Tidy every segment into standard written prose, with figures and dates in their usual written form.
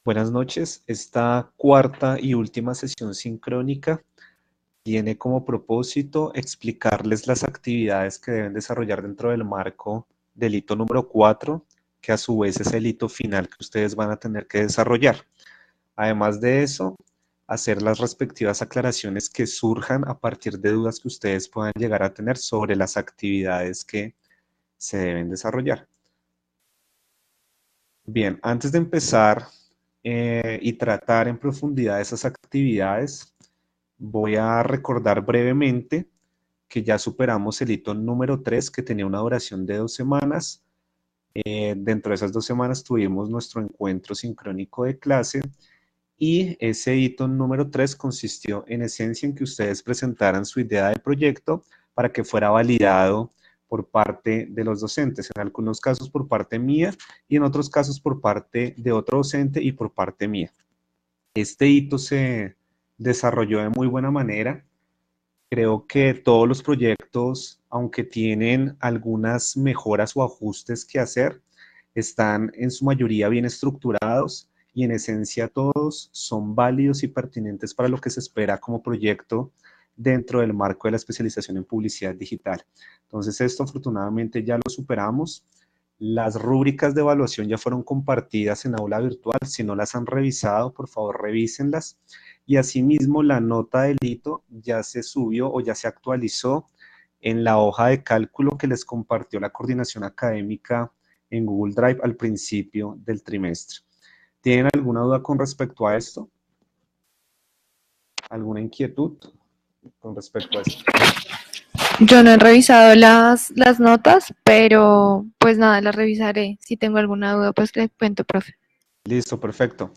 Buenas noches. Esta cuarta y última sesión sincrónica tiene como propósito explicarles las actividades que deben desarrollar dentro del marco del hito número 4, que a su vez es el hito final que ustedes van a tener que desarrollar. Además de eso, hacer las respectivas aclaraciones que surjan a partir de dudas que ustedes puedan llegar a tener sobre las actividades que se deben desarrollar. Bien, antes de empezar y tratar en profundidad esas actividades, voy a recordar brevemente que ya superamos el hito número 3, que tenía una duración de 2 semanas. Dentro de esas 2 semanas tuvimos nuestro encuentro sincrónico de clase y ese hito número 3 consistió en esencia en que ustedes presentaran su idea de proyecto para que fuera validado por parte de los docentes, en algunos casos por parte mía y en otros casos por parte de otro docente y por parte mía. Este hito se desarrolló de muy buena manera. Creo que todos los proyectos, aunque tienen algunas mejoras o ajustes que hacer, están en su mayoría bien estructurados y en esencia todos son válidos y pertinentes para lo que se espera como proyecto dentro del marco de la especialización en publicidad digital. Entonces esto afortunadamente ya lo superamos. Las rúbricas de evaluación ya fueron compartidas en aula virtual. Si no las han revisado, por favor revísenlas. Y asimismo, la nota del hito ya se subió o ya se actualizó en la hoja de cálculo que les compartió la coordinación académica en Google Drive al principio del trimestre. ¿Tienen alguna duda con respecto a esto? ¿Alguna inquietud con respecto a esto? Yo no he revisado las notas, pero pues nada, las revisaré. Si tengo alguna duda, pues le cuento, profe. Listo, perfecto.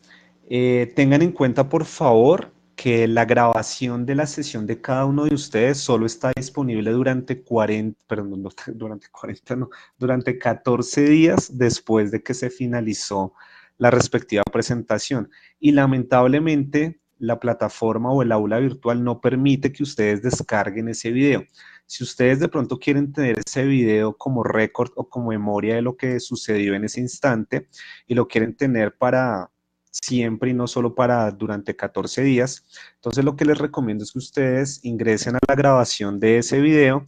Tengan en cuenta, por favor, que la grabación de la sesión de cada uno de ustedes solo está disponible durante 40, perdón, no, durante 40, no, durante 14 días después de que se finalizó la respectiva presentación. Y lamentablemente, la plataforma o el aula virtual no permite que ustedes descarguen ese video. Si ustedes de pronto quieren tener ese video como récord o como memoria de lo que sucedió en ese instante, y lo quieren tener para siempre y no solo para durante 14 días. Entonces lo que les recomiendo es que ustedes ingresen a la grabación de ese video,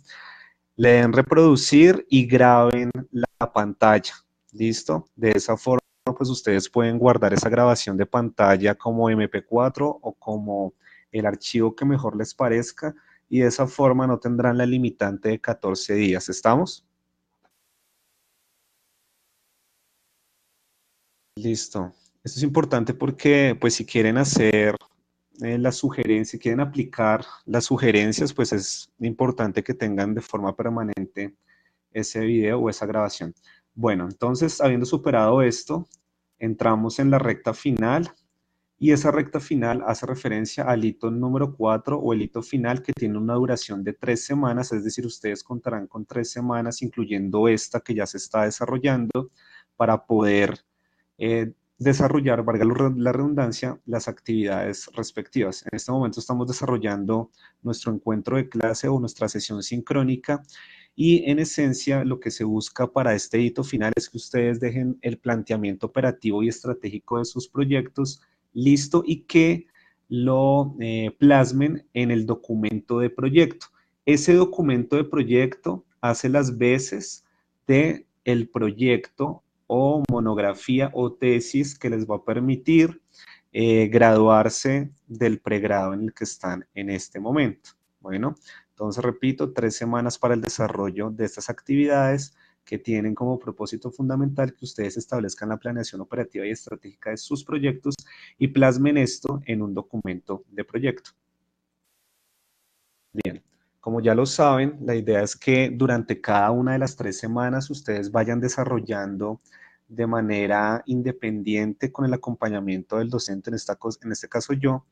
le den reproducir y graben la pantalla. ¿Listo? De esa forma, pues ustedes pueden guardar esa grabación de pantalla como MP4 o como el archivo que mejor les parezca y de esa forma no tendrán la limitante de 14 días. ¿Estamos? Listo. Esto es importante porque, pues, si quieren hacer las sugerencias, si quieren aplicar las sugerencias, pues es importante que tengan de forma permanente ese video o esa grabación. Bueno, entonces, habiendo superado esto, entramos en la recta final y esa recta final hace referencia al hito número 4 o el hito final que tiene una duración de 3 semanas, es decir, ustedes contarán con 3 semanas, incluyendo esta que ya se está desarrollando, para poder desarrollar, valga la redundancia, las actividades respectivas. En este momento estamos desarrollando nuestro encuentro de clase o nuestra sesión sincrónica y en esencia lo que se busca para este hito final es que ustedes dejen el planteamiento operativo y estratégico de sus proyectos listo y que lo plasmen en el documento de proyecto. Ese documento de proyecto hace las veces de el proyecto o monografía o tesis que les va a permitir graduarse del pregrado en el que están en este momento. Bueno, entonces repito, 3 semanas para el desarrollo de estas actividades que tienen como propósito fundamental que ustedes establezcan la planeación operativa y estratégica de sus proyectos y plasmen esto en un documento de proyecto. Bien, como ya lo saben, la idea es que durante cada una de las 3 semanas ustedes vayan desarrollando de manera independiente con el acompañamiento del docente, en este caso yo,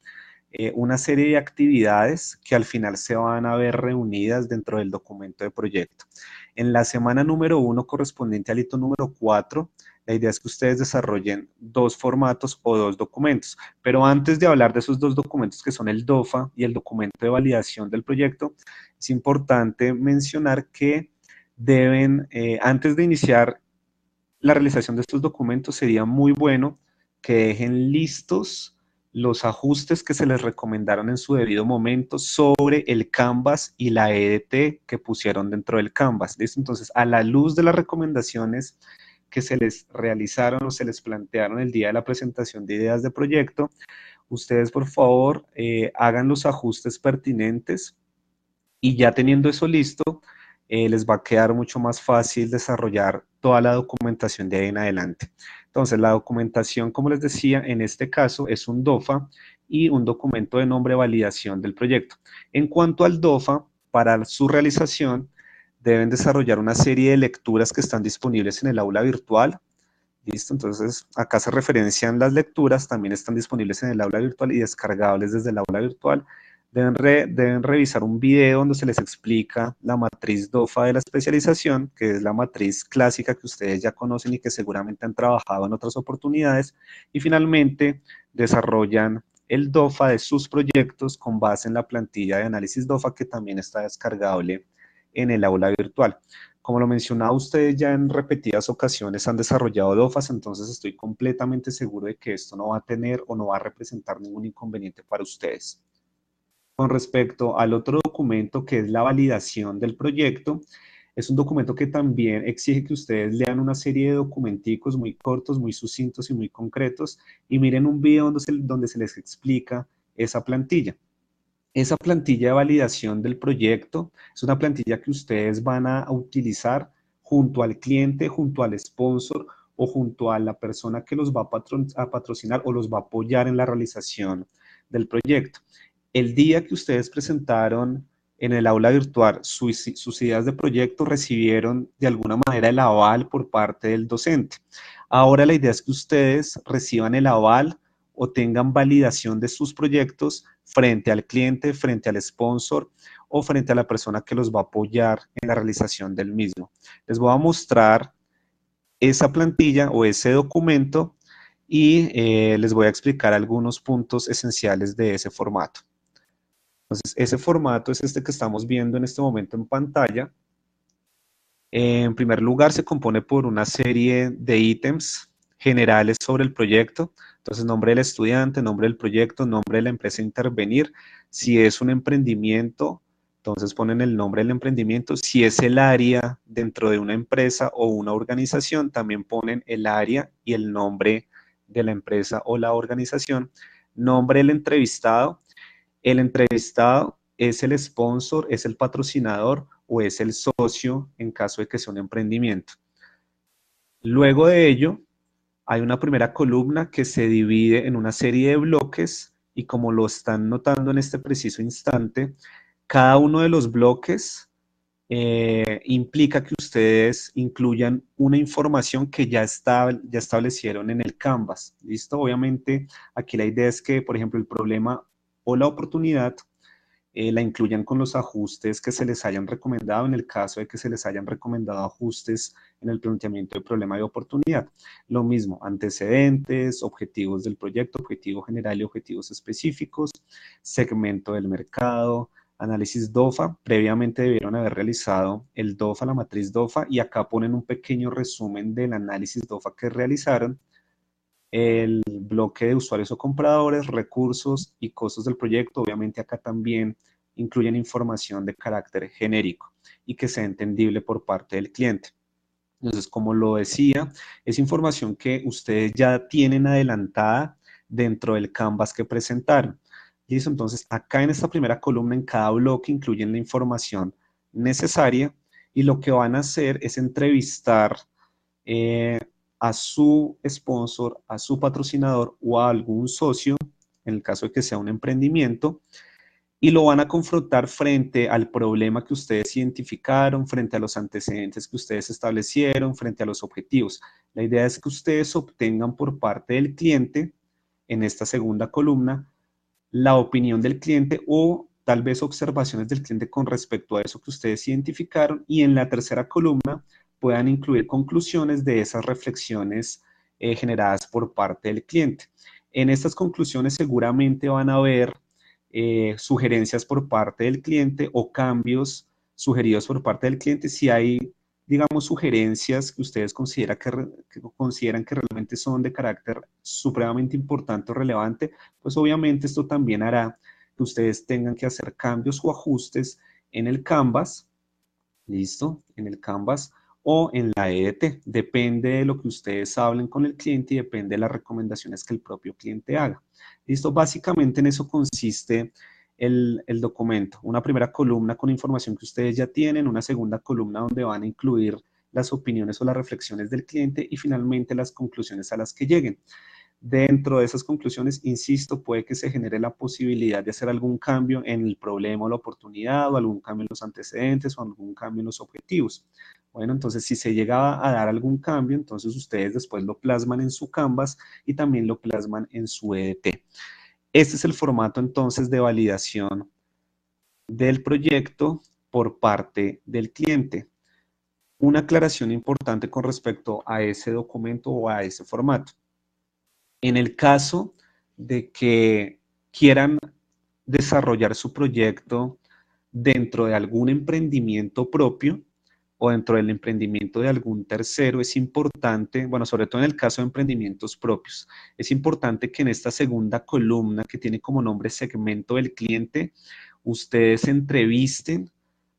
una serie de actividades que al final se van a ver reunidas dentro del documento de proyecto. En la semana número 1, correspondiente al hito número 4, la idea es que ustedes desarrollen 2 formatos o 2 documentos. Pero antes de hablar de esos 2 documentos que son el DOFA y el documento de validación del proyecto, es importante mencionar que deben, antes de iniciar la realización de estos documentos, sería muy bueno que dejen listos los ajustes que se les recomendaron en su debido momento sobre el Canvas y la EDT que pusieron dentro del Canvas. ¿Listo? Entonces, a la luz de las recomendaciones que se les realizaron o se les plantearon el día de la presentación de ideas de proyecto, ustedes por favor hagan los ajustes pertinentes y ya teniendo eso listo, les va a quedar mucho más fácil desarrollar toda la documentación de ahí en adelante. Entonces, la documentación, como les decía, en este caso es un DOFA y un documento de nombre validación del proyecto. En cuanto al DOFA, para su realización, deben desarrollar una serie de lecturas que están disponibles en el aula virtual. ¿Listo? Entonces, acá se referencian las lecturas, también están disponibles en el aula virtual y descargables desde el aula virtual. Deben revisar un video donde se les explica la matriz DOFA de la especialización, que es la matriz clásica que ustedes ya conocen y que seguramente han trabajado en otras oportunidades. Y finalmente, desarrollan el DOFA de sus proyectos con base en la plantilla de análisis DOFA que también está descargable en el aula virtual. Como lo mencionaba, ustedes ya en repetidas ocasiones han desarrollado DOFAs, entonces estoy completamente seguro de que esto no va a tener o no va a representar ningún inconveniente para ustedes. Con respecto al otro documento que es la validación del proyecto, es un documento que también exige que ustedes lean una serie de documenticos muy cortos, muy sucintos y muy concretos y miren un video donde se les explica esa plantilla. Esa plantilla de validación del proyecto es una plantilla que ustedes van a utilizar junto al cliente, junto al sponsor o junto a la persona que los va a patrocinar o los va a apoyar en la realización del proyecto. El día que ustedes presentaron en el aula virtual sus ideas de proyecto, recibieron de alguna manera el aval por parte del docente. Ahora la idea es que ustedes reciban el aval o tengan validación de sus proyectos frente al cliente, frente al sponsor o frente a la persona que los va a apoyar en la realización del mismo. Les voy a mostrar esa plantilla o ese documento y les voy a explicar algunos puntos esenciales de ese formato. Entonces, ese formato es este que estamos viendo en este momento en pantalla. En primer lugar, se compone por una serie de ítems generales sobre el proyecto. Entonces, nombre del estudiante, nombre del proyecto, nombre de la empresa a intervenir. Si es un emprendimiento, entonces ponen el nombre del emprendimiento. Si es el área dentro de una empresa o una organización, también ponen el área y el nombre de la empresa o la organización. Nombre del entrevistado. El entrevistado es el sponsor, es el patrocinador o es el socio en caso de que sea un emprendimiento. Luego de ello, hay una primera columna que se divide en una serie de bloques y como lo están notando en este preciso instante, cada uno de los bloques implica que ustedes incluyan una información que ya establecieron en el Canvas. ¿Listo? Obviamente, aquí la idea es que, por ejemplo, el problema o la oportunidad la incluyan con los ajustes que se les hayan recomendado en el caso de que se les hayan recomendado ajustes en el planteamiento del problema de oportunidad. Lo mismo, antecedentes, objetivos del proyecto, objetivo general y objetivos específicos, segmento del mercado, análisis DOFA. Previamente debieron haber realizado el DOFA, la matriz DOFA, y acá ponen un pequeño resumen del análisis DOFA que realizaron, el bloque de usuarios o compradores, recursos y costos del proyecto. Obviamente acá también incluyen información de carácter genérico y que sea entendible por parte del cliente. Entonces, como lo decía, es información que ustedes ya tienen adelantada dentro del Canvas que presentaron. ¿Listo? Entonces, acá en esta primera columna, en cada bloque, incluyen la información necesaria y lo que van a hacer es entrevistar a su sponsor, a su patrocinador o a algún socio, en el caso de que sea un emprendimiento, y lo van a confrontar frente al problema que ustedes identificaron, frente a los antecedentes que ustedes establecieron, frente a los objetivos. La idea es que ustedes obtengan por parte del cliente, en esta segunda columna, la opinión del cliente o tal vez observaciones del cliente con respecto a eso que ustedes identificaron, y en la tercera columna puedan incluir conclusiones de esas reflexiones generadas por parte del cliente. En estas conclusiones seguramente van a haber sugerencias por parte del cliente o cambios sugeridos por parte del cliente si hay digamos, sugerencias que ustedes consideran que realmente son de carácter supremamente importante o relevante, pues obviamente esto también hará que ustedes tengan que hacer cambios o ajustes en el Canvas, ¿listo? En el Canvas o en la EDT. Depende de lo que ustedes hablen con el cliente y depende de las recomendaciones que el propio cliente haga. ¿Listo? Básicamente en eso consiste el documento. Una primera columna con información que ustedes ya tienen, una segunda columna donde van a incluir las opiniones o las reflexiones del cliente y finalmente las conclusiones a las que lleguen. Dentro de esas conclusiones, insisto, puede que se genere la posibilidad de hacer algún cambio en el problema o la oportunidad, o algún cambio en los antecedentes, o algún cambio en los objetivos. Bueno, entonces si se llega a dar algún cambio, entonces ustedes después lo plasman en su Canvas y también lo plasman en su EDT. Este es el formato entonces de validación del proyecto por parte del cliente. Una aclaración importante con respecto a ese documento o a ese formato. En el caso de que quieran desarrollar su proyecto dentro de algún emprendimiento propio o dentro del emprendimiento de algún tercero, es importante, bueno, sobre todo en el caso de emprendimientos propios, es importante que en esta segunda columna que tiene como nombre segmento del cliente, ustedes entrevisten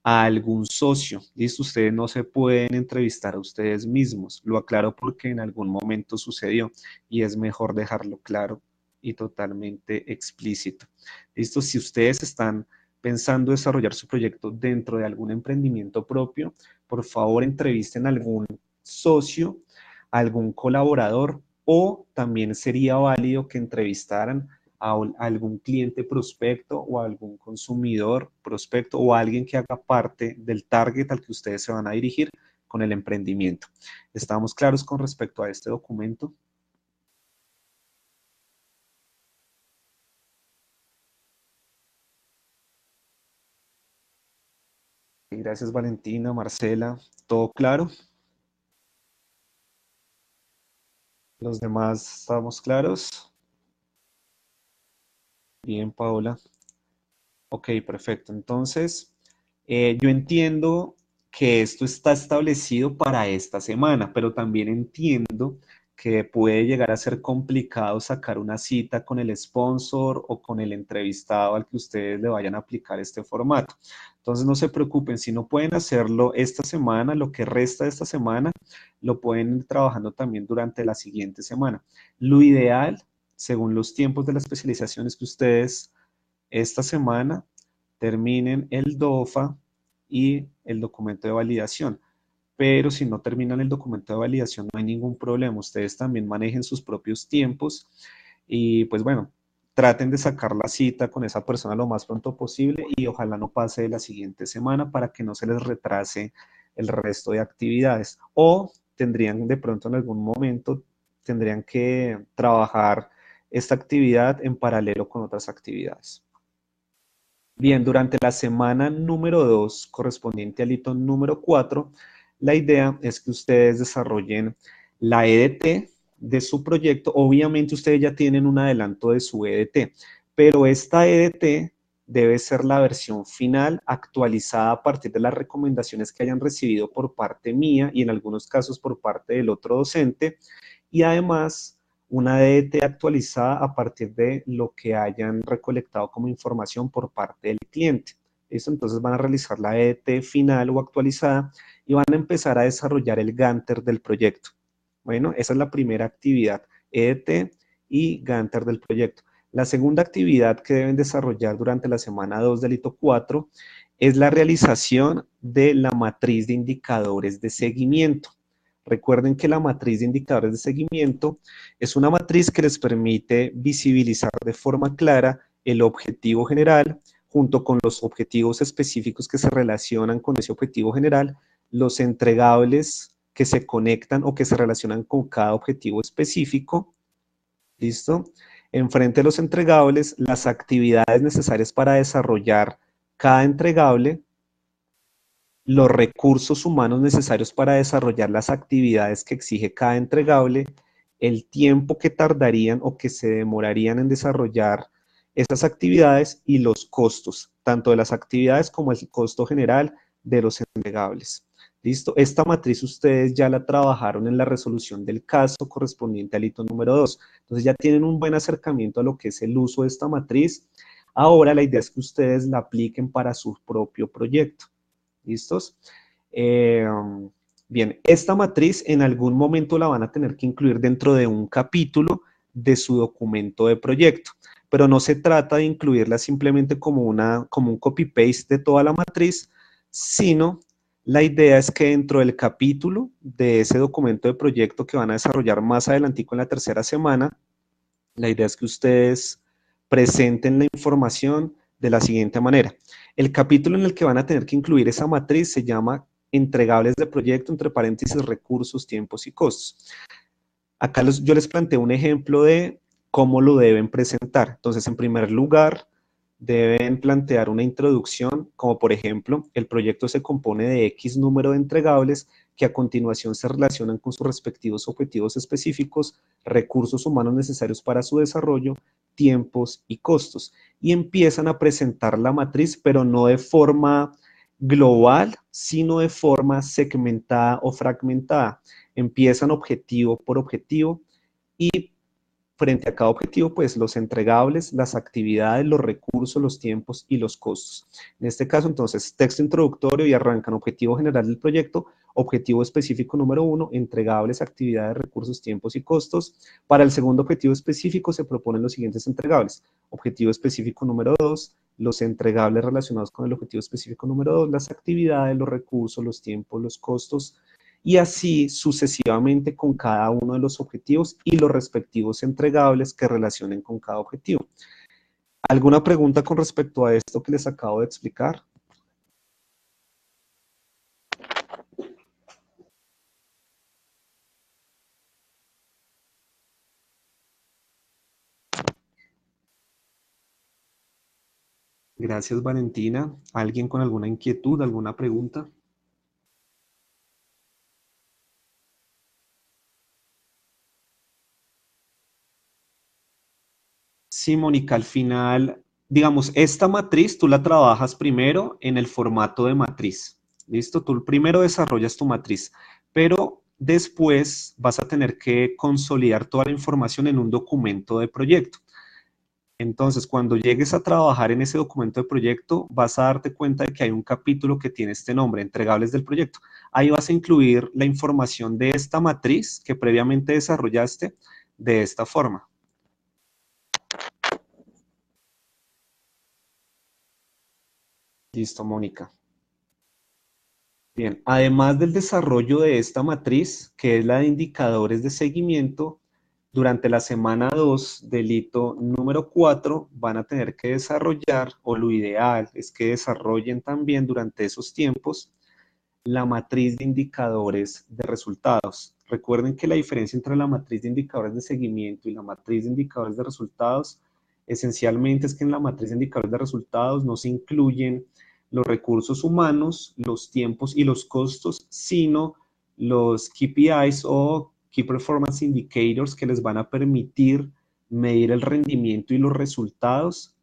a algún socio. Listo, ustedes no se pueden entrevistar a ustedes mismos. Lo aclaro porque en algún momento sucedió y es mejor dejarlo claro y totalmente explícito. Listo, si ustedes están pensando desarrollar su proyecto dentro de algún emprendimiento propio, por favor entrevisten a algún socio, a algún colaborador o también sería válido que entrevistaran a algún cliente prospecto o a algún consumidor prospecto o a alguien que haga parte del target al que ustedes se van a dirigir con el emprendimiento. ¿Estamos claros con respecto a este documento? Gracias Valentina, Marcela, ¿todo claro? ¿Los demás estamos claros? Bien, Paola. Ok, perfecto. Entonces, yo entiendo que esto está establecido para esta semana, pero también entiendo que puede llegar a ser complicado sacar una cita con el sponsor o con el entrevistado al que ustedes le vayan a aplicar este formato. Entonces, no se preocupen, si no pueden hacerlo esta semana, lo que resta de esta semana, lo pueden ir trabajando también durante la siguiente semana. Lo ideal, según los tiempos de la especialización, es que ustedes esta semana terminen el DOFA y el documento de validación. Pero si no terminan el documento de validación, no hay ningún problema. Ustedes también manejen sus propios tiempos y pues bueno, traten de sacar la cita con esa persona lo más pronto posible y ojalá no pase de la siguiente semana para que no se les retrase el resto de actividades. O tendrían de pronto en algún momento, tendrían que trabajar esta actividad en paralelo con otras actividades. Bien, durante la semana número 2, correspondiente al hito número 4, la idea es que ustedes desarrollen la EDT de su proyecto. Obviamente ustedes ya tienen un adelanto de su EDT, pero esta EDT debe ser la versión final actualizada a partir de las recomendaciones que hayan recibido por parte mía y en algunos casos por parte del otro docente y además una DT actualizada a partir de lo que hayan recolectado como información por parte del cliente. ¿Listo? Entonces van a realizar la EDT final o actualizada y van a empezar a desarrollar el Gantt del proyecto. Bueno, esa es la primera actividad, EDT y Gantt del proyecto. La segunda actividad que deben desarrollar durante la semana 2 del hito 4 es la realización de la matriz de indicadores de seguimiento. Recuerden que la matriz de indicadores de seguimiento es una matriz que les permite visibilizar de forma clara el objetivo general junto con los objetivos específicos que se relacionan con ese objetivo general, los entregables que se conectan o que se relacionan con cada objetivo específico. ¿Listo? Enfrente de los entregables, las actividades necesarias para desarrollar cada entregable, los recursos humanos necesarios para desarrollar las actividades que exige cada entregable, el tiempo que tardarían o que se demorarían en desarrollar esas actividades y los costos, tanto de las actividades como el costo general de los entregables. ¿Listo? Esta matriz ustedes ya la trabajaron en la resolución del caso correspondiente al hito número 2. Entonces ya tienen un buen acercamiento a lo que es el uso de esta matriz. Ahora la idea es que ustedes la apliquen para su propio proyecto. ¿Listos? Bien, esta matriz en algún momento la van a tener que incluir dentro de un capítulo de su documento de proyecto, pero no se trata de incluirla simplemente como un copy-paste de toda la matriz, sino la idea es que dentro del capítulo de ese documento de proyecto que van a desarrollar más adelantico en la tercera semana, la idea es que ustedes presenten la información de la siguiente manera. El capítulo en el que van a tener que incluir esa matriz se llama entregables de proyecto, entre paréntesis, recursos, tiempos y costos. Acá yo les planteo un ejemplo de cómo lo deben presentar. Entonces, en primer lugar, deben plantear una introducción, como por ejemplo, el proyecto se compone de X número de entregables que a continuación se relacionan con sus respectivos objetivos específicos, recursos humanos necesarios para su desarrollo, tiempos y costos. Y empiezan a presentar la matriz, pero no de forma global, sino de forma segmentada o fragmentada. Empiezan objetivo por objetivo y frente a cada objetivo, pues los entregables, las actividades, los recursos, los tiempos y los costos. En este caso, entonces, texto introductorio y arrancan objetivo general del proyecto, objetivo específico número 1, entregables, actividades, recursos, tiempos y costos. Para el segundo objetivo específico se proponen los siguientes entregables. Objetivo específico número 2, los entregables relacionados con el objetivo específico número 2, las actividades, los recursos, los tiempos, los costos, y así sucesivamente con cada uno de los objetivos y los respectivos entregables que relacionen con cada objetivo. ¿Alguna pregunta con respecto a esto que les acabo de explicar? Gracias, Valentina. ¿Alguien con alguna inquietud, alguna pregunta? Sí, Mónica, al final, digamos, esta matriz tú la trabajas primero en el formato de matriz. ¿Listo? Tú primero desarrollas tu matriz, pero después vas a tener que consolidar toda la información en un documento de proyecto. Entonces, cuando llegues a trabajar en ese documento de proyecto, vas a darte cuenta de que hay un capítulo que tiene este nombre, entregables del proyecto. Ahí vas a incluir la información de esta matriz que previamente desarrollaste de esta forma. Listo, Mónica. Bien, además del desarrollo de esta matriz, que es la de indicadores de seguimiento, durante la semana 2 del hito número 4 van a tener que desarrollar, o lo ideal es que desarrollen también durante esos tiempos, la matriz de indicadores de resultados. Recuerden que la diferencia entre la matriz de indicadores de seguimiento y la matriz de indicadores de resultados, esencialmente es que en la matriz de indicadores de resultados no se incluyen los recursos humanos, los tiempos y los costos, sino los KPIs o Key Performance Indicators que les van a permitir medir el rendimiento y los resultados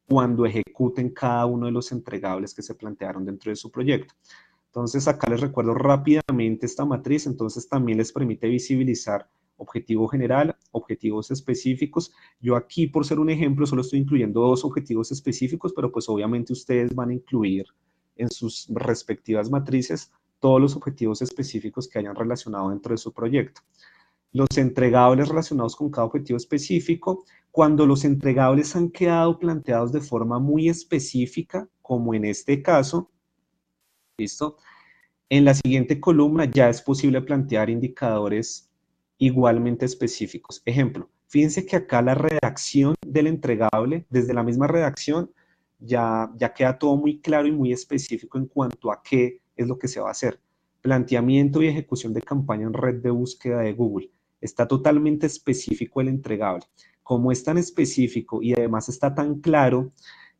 cuando ejecuten cada uno de los entregables que se plantearon dentro de su proyecto. Entonces, acá les recuerdo rápidamente esta matriz, entonces también les permite visibilizar objetivo general, objetivos específicos. Yo aquí, por ser un ejemplo, solo estoy incluyendo 2 objetivos específicos, pero pues obviamente ustedes van a incluir en sus respectivas matrices todos los objetivos específicos que hayan relacionado dentro de su proyecto. Los entregables relacionados con cada objetivo específico, cuando los entregables han quedado planteados de forma muy específica, como en este caso, ¿listo? En la siguiente columna ya es posible plantear indicadores igualmente específicos. Ejemplo, fíjense que acá la redacción del entregable, desde la misma redacción, ya queda todo muy claro y muy específico en cuanto a qué es lo que se va a hacer. Planteamiento y ejecución de campaña en red de búsqueda de Google. Está totalmente específico el entregable. Como es tan específico y además está tan claro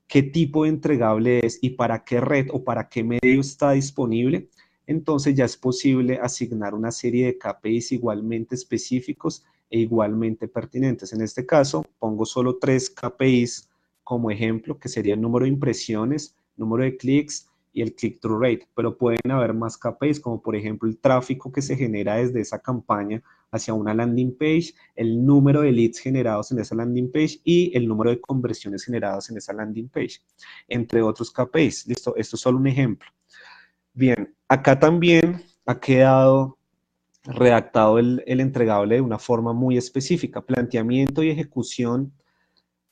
qué tipo de entregable es y para qué red o para qué medio está disponible, entonces ya es posible asignar una serie de KPIs igualmente específicos e igualmente pertinentes. En este caso, pongo solo 3 KPIs como ejemplo, que sería el número de impresiones, número de clics y el click-through rate, pero pueden haber más KPIs, como por ejemplo el tráfico que se genera desde esa campaña hacia una landing page, el número de leads generados en esa landing page y el número de conversiones generadas en esa landing page, entre otros KPIs. Listo, esto es solo un ejemplo. Bien, acá también ha quedado redactado el entregable de una forma muy específica, planteamiento y ejecución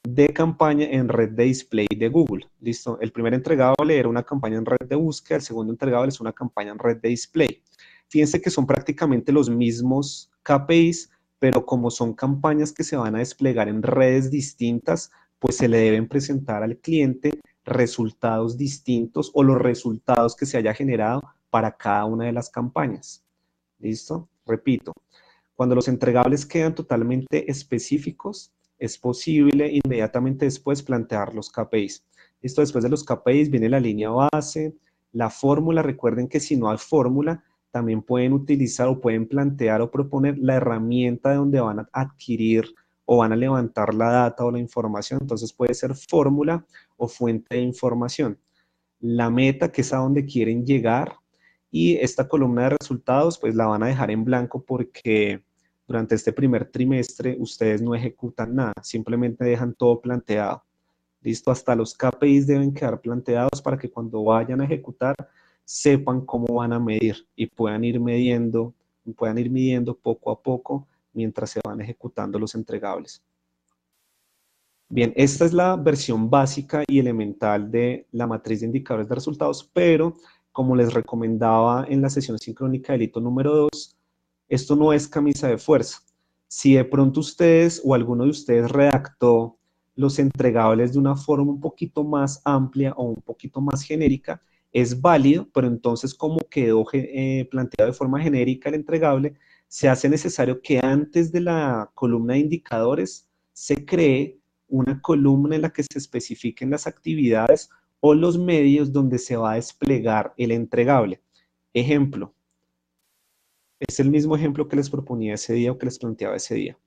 de campaña en red de display de Google. Listo, el primer entregable era una campaña en red de búsqueda, el segundo entregable es una campaña en red de display. Fíjense que son prácticamente los mismos KPIs, pero como son campañas que se van a desplegar en redes distintas, pues se le deben presentar al cliente resultados distintos o los resultados que se haya generado para cada una de las campañas. ¿Listo? Repito, cuando los entregables quedan totalmente específicos, es posible inmediatamente después plantear los KPIs. Listo, después de los KPIs viene la línea base, la fórmula. Recuerden que si no hay fórmula, también pueden utilizar o pueden plantear o proponer la herramienta de donde van a adquirir o van a levantar la data o la información. Entonces puede ser fórmula o fuente de información. La meta, que es a donde quieren llegar, y esta columna de resultados, pues la van a dejar en blanco porque durante este primer trimestre ustedes no ejecutan nada, simplemente dejan todo planteado. Listo, hasta los KPIs deben quedar planteados para que cuando vayan a ejecutar sepan cómo van a medir y puedan ir midiendo poco a poco mientras se van ejecutando los entregables. Bien, esta es la versión básica y elemental de la matriz de indicadores de resultados, pero como les recomendaba en la sesión sincrónica del hito número 2, esto no es camisa de fuerza. Si de pronto ustedes o alguno de ustedes redactó los entregables de una forma un poquito más amplia o un poquito más genérica, es válido, pero entonces como quedó planteado de forma genérica el entregable, se hace necesario que antes de la columna de indicadores se cree una columna en la que se especifiquen las actividades o los medios donde se va a desplegar el entregable. Ejemplo, es el mismo ejemplo que les proponía ese día o que les planteaba ese día.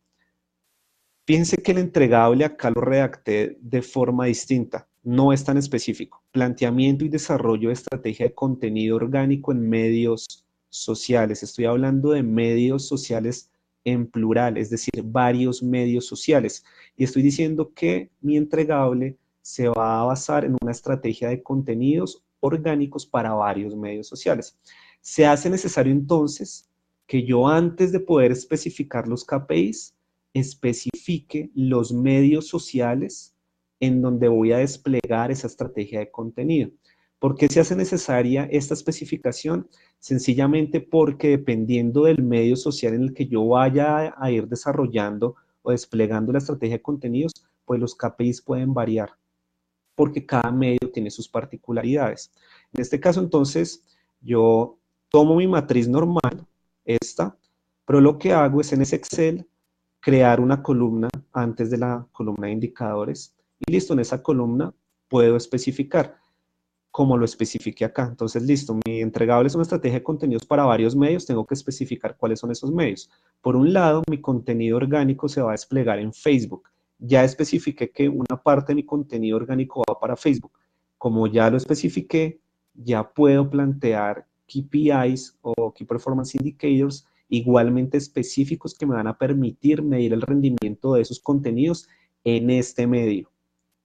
Fíjense que el entregable acá lo redacté de forma distinta, no es tan específico. Planteamiento y desarrollo de estrategia de contenido orgánico en medios sociales. Estoy hablando de medios sociales en plural, es decir, varios medios sociales. Y estoy diciendo que mi entregable se va a basar en una estrategia de contenidos orgánicos para varios medios sociales. Se hace necesario entonces que yo antes de poder especificar los KPIs, especifique los medios sociales en donde voy a desplegar esa estrategia de contenido. ¿Por qué se hace necesaria esta especificación? Sencillamente porque dependiendo del medio social en el que yo vaya a ir desarrollando o desplegando la estrategia de contenidos, pues los KPIs pueden variar, porque cada medio tiene sus particularidades. En este caso, entonces, yo tomo mi matriz normal, esta, pero lo que hago es en ese Excel crear una columna antes de la columna de indicadores y listo, en esa columna puedo especificar como lo especifique acá. Entonces, listo, mi entregable es una estrategia de contenidos para varios medios, tengo que especificar cuáles son esos medios. Por un lado, mi contenido orgánico se va a desplegar en Facebook. Ya especifiqué que una parte de mi contenido orgánico va para Facebook. Como ya lo especifiqué, ya puedo plantear KPIs o Key Performance Indicators igualmente específicos que me van a permitir medir el rendimiento de esos contenidos en este medio.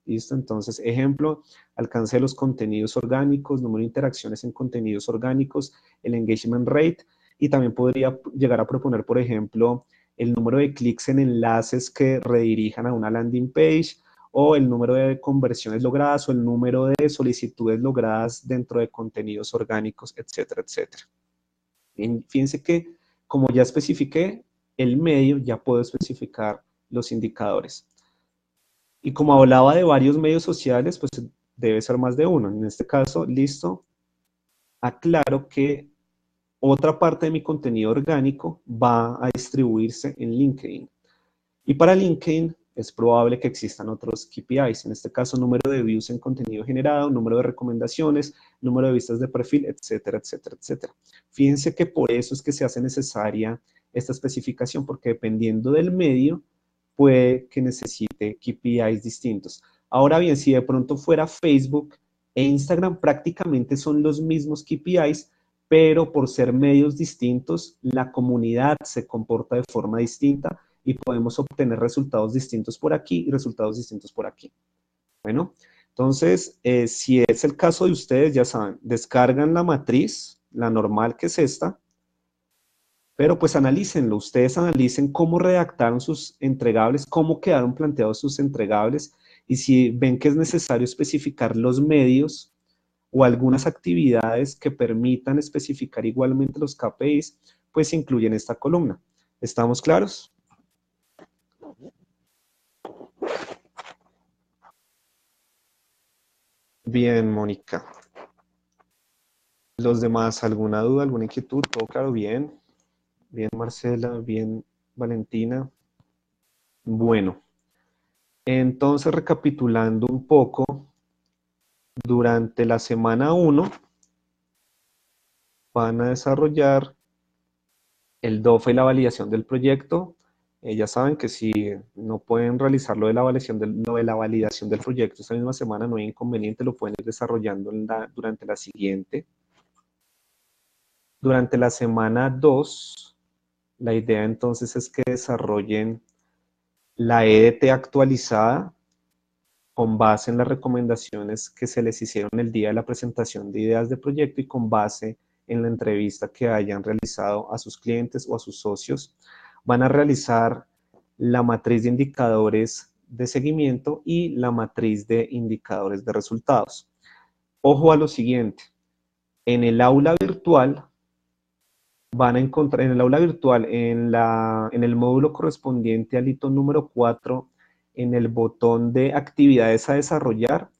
¿Listo? Entonces, ejemplo, alcance de los contenidos orgánicos, número de interacciones en contenidos orgánicos, el engagement rate, y también podría llegar a proponer, por ejemplo, el número de clics en enlaces que redirijan a una landing page, o el número de conversiones logradas, o el número de solicitudes logradas dentro de contenidos orgánicos, etcétera, etcétera. Fíjense que, como ya especifiqué el medio, ya puedo especificar los indicadores. Y como hablaba de varios medios sociales, pues debe ser más de uno. En este caso, listo, aclaro que otra parte de mi contenido orgánico va a distribuirse en LinkedIn. Y para LinkedIn es probable que existan otros KPIs, en este caso número de views en contenido generado, número de recomendaciones, número de vistas de perfil, etcétera, etcétera, etcétera. Fíjense que por eso es que se hace necesaria esta especificación, porque dependiendo del medio, puede que necesite KPIs distintos. Ahora bien, si de pronto fuera Facebook, e Instagram prácticamente son los mismos KPIs, pero por ser medios distintos, la comunidad se comporta de forma distinta y podemos obtener resultados distintos por aquí y resultados distintos por aquí. Bueno, entonces, si es el caso de ustedes, ya saben, descargan la matriz, la normal que es esta, pero pues analícenlo, ustedes analicen cómo redactaron sus entregables, cómo quedaron planteados sus entregables, y si ven que es necesario especificar los medios o algunas actividades que permitan especificar igualmente los KPIs, pues incluyen esta columna. ¿Estamos claros? Bien, Mónica. Los demás, ¿alguna duda, alguna inquietud? ¿Todo claro? Bien. Bien, Marcela. Bien, Valentina. Bueno, entonces recapitulando un poco, durante la semana 1 van a desarrollar el DOFE y la validación del proyecto. Ya saben que si no pueden realizar lo de la validación del proyecto esta misma semana, no hay inconveniente, lo pueden ir desarrollando durante la siguiente. Durante la semana 2, la idea entonces es que desarrollen la EDT actualizada con base en las recomendaciones que se les hicieron el día de la presentación de ideas de proyecto y con base en la entrevista que hayan realizado a sus clientes o a sus socios. Van a realizar la matriz de indicadores de seguimiento y la matriz de indicadores de resultados. Ojo a lo siguiente, en el aula virtual van a encontrar, en el aula virtual, en el módulo correspondiente al hito número 4, en el botón de actividades a desarrollar,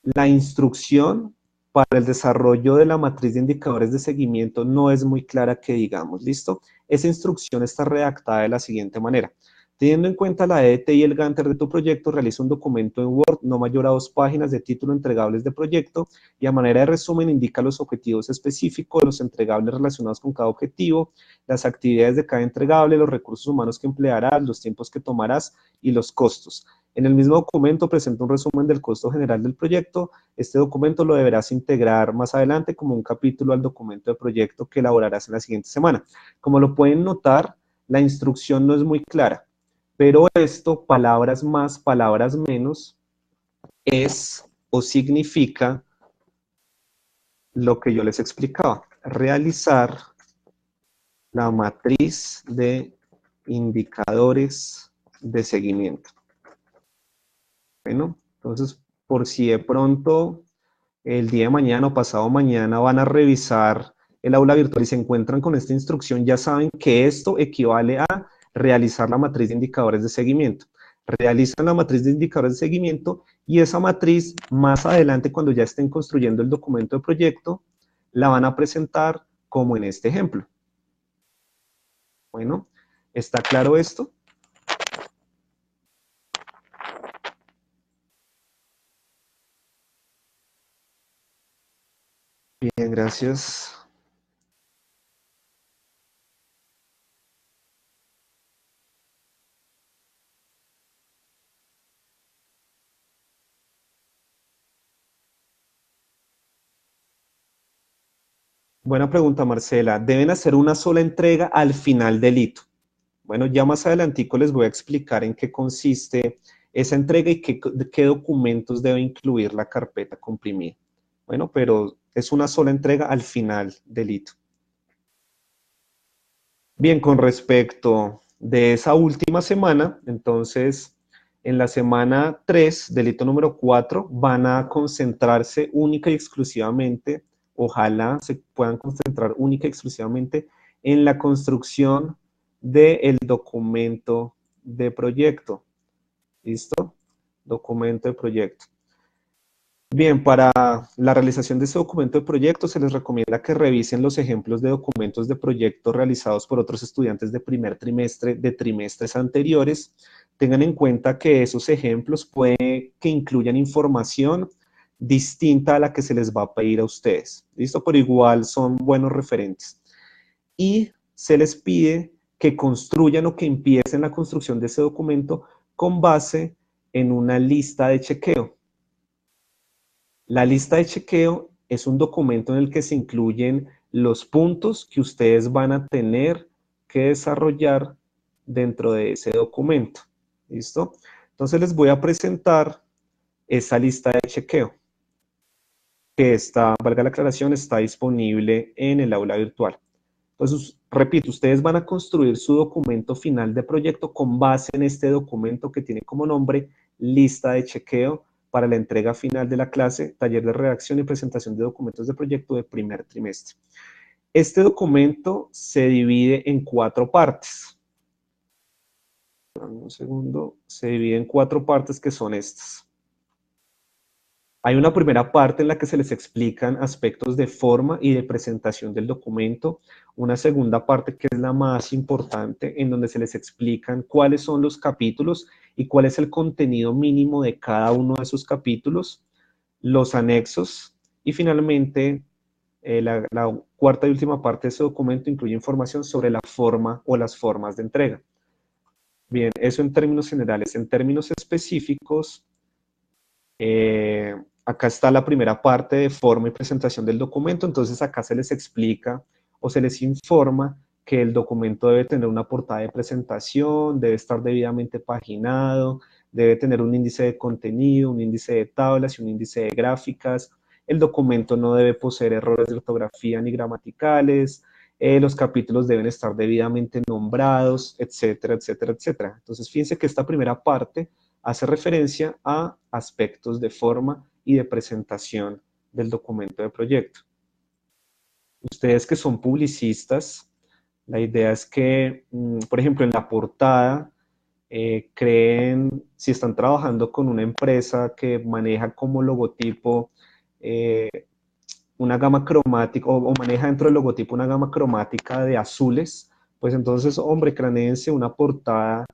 la instrucción para el desarrollo de la matriz de indicadores de seguimiento no es muy clara que digamos, ¿listo? Esa instrucción está redactada de la siguiente manera. Teniendo en cuenta la EDT y el Gantt de tu proyecto, realiza un documento en Word no mayor a 2 páginas de título entregables de proyecto y a manera de resumen indica los objetivos específicos, los entregables relacionados con cada objetivo, las actividades de cada entregable, los recursos humanos que emplearás, los tiempos que tomarás y los costos. En el mismo documento presenta un resumen del costo general del proyecto. Este documento lo deberás integrar más adelante como un capítulo al documento de proyecto que elaborarás en la siguiente semana. Como lo pueden notar, la instrucción no es muy clara, pero esto, palabras más, palabras menos, es o significa lo que yo les explicaba, realizar la matriz de indicadores de seguimiento. Bueno, entonces, por si de pronto el día de mañana o pasado mañana van a revisar el aula virtual y se encuentran con esta instrucción, ya saben que esto equivale a realizar la matriz de indicadores de seguimiento. Realizan la matriz de indicadores de seguimiento y esa matriz más adelante, cuando ya estén construyendo el documento de proyecto, la van a presentar como en este ejemplo. Bueno, ¿está claro esto? Bien, gracias. Buena pregunta, Marcela. Deben hacer una sola entrega al final del hito. Bueno, ya más adelantico les voy a explicar en qué consiste esa entrega y qué documentos debe incluir la carpeta comprimida. Bueno, pero es una sola entrega al final del hito. Bien, con respecto de esa última semana, entonces, en la semana 3 del hito número 4, van a concentrarse única y exclusivamente, ojalá se puedan concentrar única y exclusivamente en la construcción del documento de proyecto. ¿Listo? Documento de proyecto. Bien, para la realización de este documento de proyecto se les recomienda que revisen los ejemplos de documentos de proyecto realizados por otros estudiantes de primer trimestre de trimestres anteriores. Tengan en cuenta que esos ejemplos puede que incluyan información distinta a la que se les va a pedir a ustedes. ¿Listo? Pero igual son buenos referentes. Y se les pide que construyan o que empiecen la construcción de ese documento con base en una lista de chequeo. La lista de chequeo es un documento en el que se incluyen los puntos que ustedes van a tener que desarrollar dentro de ese documento. ¿Listo? Entonces les voy a presentar esa lista de chequeo que está, valga la aclaración, está disponible en el aula virtual. Entonces, repito, ustedes van a construir su documento final de proyecto con base en este documento que tiene como nombre lista de chequeo para la entrega final de la clase, taller de redacción y presentación de documentos de proyecto de primer trimestre. Este documento se divide en 4 partes. Un segundo, se divide en 4 partes que son estas. Hay una primera parte en la que se les explican aspectos de forma y de presentación del documento, una segunda parte que es la más importante, en donde se les explican cuáles son los capítulos y cuál es el contenido mínimo de cada uno de esos capítulos, los anexos y finalmente la cuarta y última parte de ese documento incluye información sobre la forma o las formas de entrega. Bien, eso en términos generales. En términos específicos, acá está la primera parte de forma y presentación del documento, entonces acá se les explica o se les informa que el documento debe tener una portada de presentación, debe estar debidamente paginado, debe tener un índice de contenido, un índice de tablas y un índice de gráficas. El documento no debe poseer errores de ortografía ni gramaticales, los capítulos deben estar debidamente nombrados, etcétera, etcétera, etcétera. Entonces, fíjense que esta primera parte hace referencia a aspectos de forma y de presentación del documento de proyecto. Ustedes que son publicistas, la idea es que, por ejemplo, en la portada, creen, si están trabajando con una empresa que maneja como logotipo una gama cromática, o maneja dentro del logotipo una gama cromática de azules, pues entonces, hombre, cranéense una portada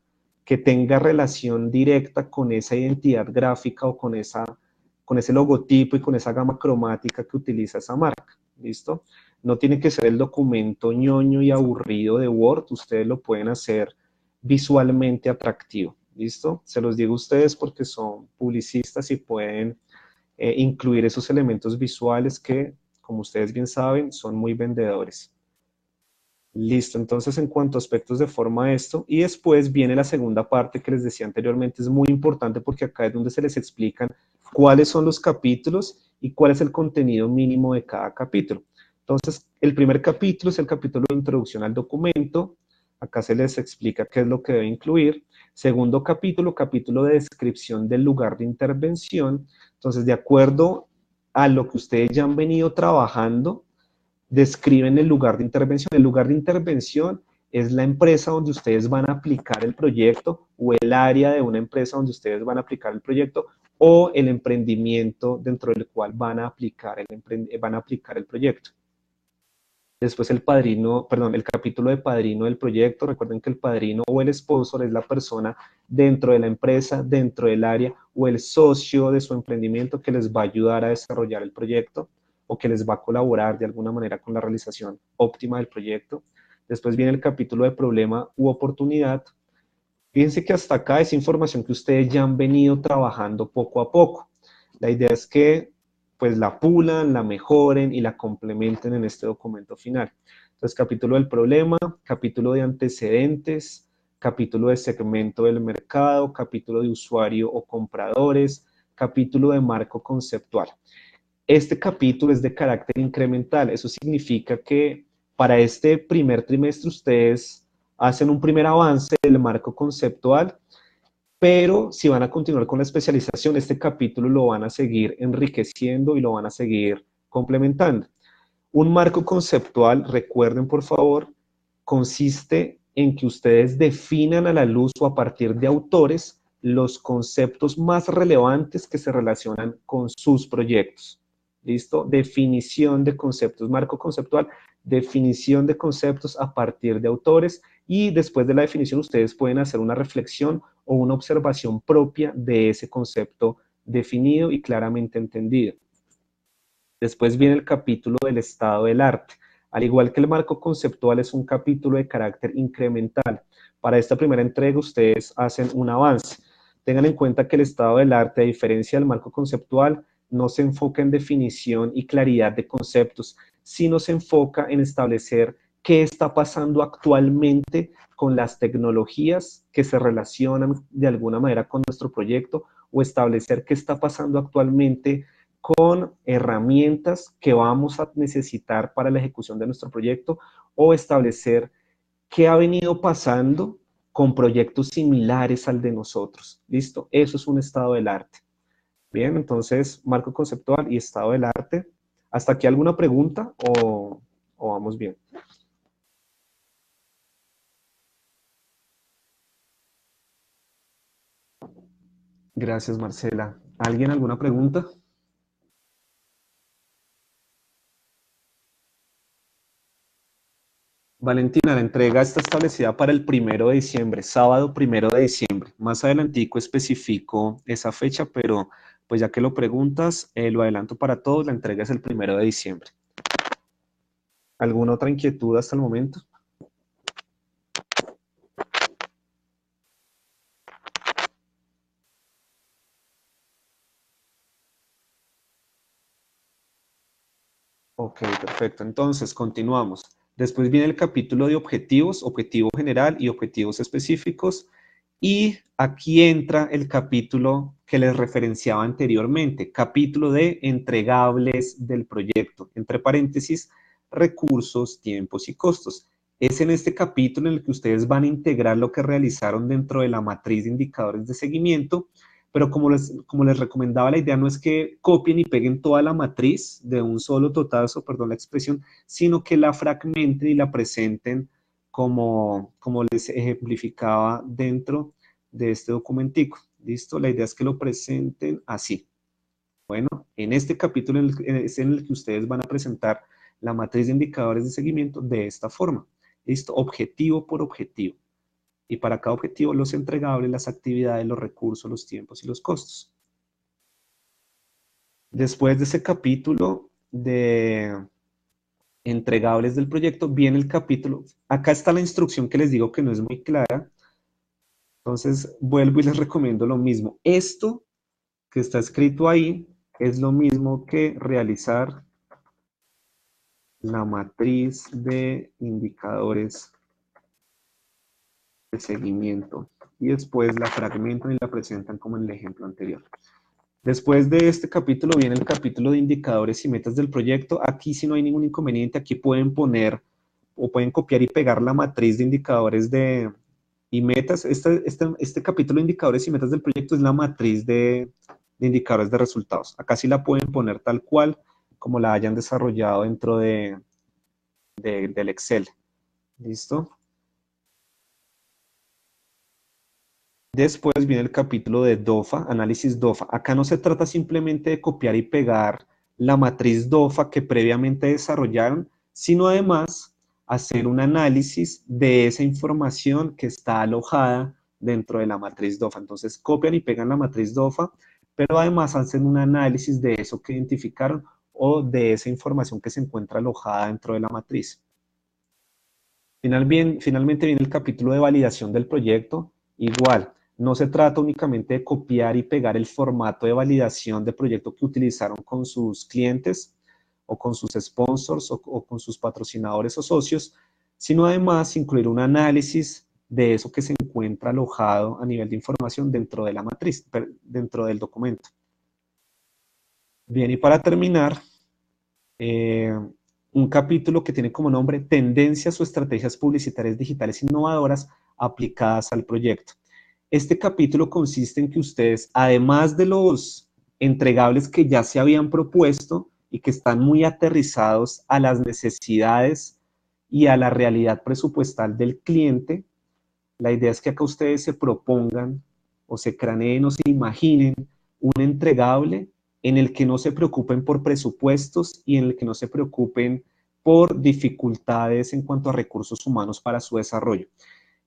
que tenga relación directa con esa identidad gráfica o con ese logotipo y con esa gama cromática que utiliza esa marca, ¿listo? No tiene que ser el documento ñoño y aburrido de Word, ustedes lo pueden hacer visualmente atractivo, ¿listo? Se los digo a ustedes porque son publicistas y pueden incluir esos elementos visuales que, como ustedes bien saben, son muy vendedores. Listo, entonces en cuanto a aspectos de forma esto, y después viene la segunda parte que les decía anteriormente, es muy importante porque acá es donde se les explican cuáles son los capítulos y cuál es el contenido mínimo de cada capítulo. Entonces, el primer capítulo es el capítulo de introducción al documento, acá se les explica qué es lo que debe incluir. Segundo capítulo, capítulo de descripción del lugar de intervención. Entonces, de acuerdo a lo que ustedes ya han venido trabajando, describen el lugar de intervención. El lugar de intervención es la empresa donde ustedes van a aplicar el proyecto o el área de una empresa donde ustedes van a aplicar el proyecto o el emprendimiento dentro del cual van a aplicar el proyecto. Después el capítulo de padrino del proyecto. Recuerden que el padrino o el sponsor es la persona dentro de la empresa, dentro del área o el socio de su emprendimiento que les va a ayudar a desarrollar el proyecto o que les va a colaborar de alguna manera con la realización óptima del proyecto. Después viene el capítulo de problema u oportunidad. Fíjense que hasta acá es información que ustedes ya han venido trabajando poco a poco. La idea es que pues la pulan, la mejoren y la complementen en este documento final. Entonces, capítulo del problema, capítulo de antecedentes, capítulo de segmento del mercado, capítulo de usuario o compradores, capítulo de marco conceptual. Este capítulo es de carácter incremental. Eso significa que para este primer trimestre ustedes hacen un primer avance del marco conceptual, pero si van a continuar con la especialización, este capítulo lo van a seguir enriqueciendo y lo van a seguir complementando. Un marco conceptual, recuerden por favor, consiste en que ustedes definan a la luz o a partir de autores los conceptos más relevantes que se relacionan con sus proyectos. ¿Listo? Definición de conceptos, marco conceptual, definición de conceptos a partir de autores y después de la definición ustedes pueden hacer una reflexión o una observación propia de ese concepto definido y claramente entendido. Después viene el capítulo del estado del arte. Al igual que el marco conceptual es un capítulo de carácter incremental. Para esta primera entrega ustedes hacen un avance. Tengan en cuenta que el estado del arte, a diferencia del marco conceptual, no se enfoca en definición y claridad de conceptos, sino se enfoca en establecer qué está pasando actualmente con las tecnologías que se relacionan de alguna manera con nuestro proyecto, o establecer qué está pasando actualmente con herramientas que vamos a necesitar para la ejecución de nuestro proyecto, o establecer qué ha venido pasando con proyectos similares al de nosotros. ¿Listo? Eso es un estado del arte. Bien, entonces, marco conceptual y estado del arte. ¿Hasta aquí alguna pregunta o vamos bien? Gracias, Marcela. ¿Alguien alguna pregunta? Valentina, la entrega está establecida para el 1 de diciembre, sábado 1 de diciembre. Más adelantico especifico esa fecha, pero pues ya que lo preguntas, lo adelanto para todos, la entrega es el 1 de diciembre. ¿Alguna otra inquietud hasta el momento? Ok, perfecto. Entonces, continuamos. Después viene el capítulo de objetivos, objetivo general y objetivos específicos. Y aquí entra el capítulo que les referenciaba anteriormente, capítulo de entregables del proyecto, entre paréntesis, recursos, tiempos y costos. Es en este capítulo en el que ustedes van a integrar lo que realizaron dentro de la matriz de indicadores de seguimiento, pero como les recomendaba, la idea no es que copien y peguen toda la matriz de un solo totazo, perdón la expresión, sino que la fragmenten y la presenten como les ejemplificaba dentro de este documentico. ¿Listo? La idea es que lo presenten así. Bueno, en este capítulo es en el que ustedes van a presentar la matriz de indicadores de seguimiento de esta forma. ¿Listo? Objetivo por objetivo. Y para cada objetivo, los entregables, las actividades, los recursos, los tiempos y los costos. Después de ese capítulo de entregables del proyecto, viene el capítulo. Acá está la instrucción que les digo que no es muy clara. Entonces, vuelvo y les recomiendo lo mismo. Esto que está escrito ahí es lo mismo que realizar la matriz de indicadores de seguimiento. Y después la fragmentan y la presentan como en el ejemplo anterior. Después de este capítulo viene el capítulo de indicadores y metas del proyecto. Aquí sí no hay ningún inconveniente. Aquí pueden poner o pueden copiar y pegar la matriz de indicadores y metas. Este capítulo de indicadores y metas del proyecto es la matriz de indicadores de resultados. Acá sí la pueden poner tal cual como la hayan desarrollado dentro del Excel. ¿Listo? Después viene el capítulo de DOFA, análisis DOFA. Acá no se trata simplemente de copiar y pegar la matriz DOFA que previamente desarrollaron, sino además hacer un análisis de esa información que está alojada dentro de la matriz DOFA. Entonces copian y pegan la matriz DOFA, pero además hacen un análisis de eso que identificaron o de esa información que se encuentra alojada dentro de la matriz. Finalmente viene el capítulo de validación del proyecto. Igual, no se trata únicamente de copiar y pegar el formato de validación de proyecto que utilizaron con sus clientes o con sus sponsors o con sus patrocinadores o socios, sino además incluir un análisis de eso que se encuentra alojado a nivel de información dentro de la matriz, dentro del documento. Bien, y para terminar, un capítulo que tiene como nombre Tendencias o estrategias publicitarias digitales innovadoras aplicadas al proyecto. Este capítulo consiste en que ustedes, además de los entregables que ya se habían propuesto y que están muy aterrizados a las necesidades y a la realidad presupuestal del cliente, la idea es que acá ustedes se propongan o se craneen o se imaginen un entregable en el que no se preocupen por presupuestos y en el que no se preocupen por dificultades en cuanto a recursos humanos para su desarrollo.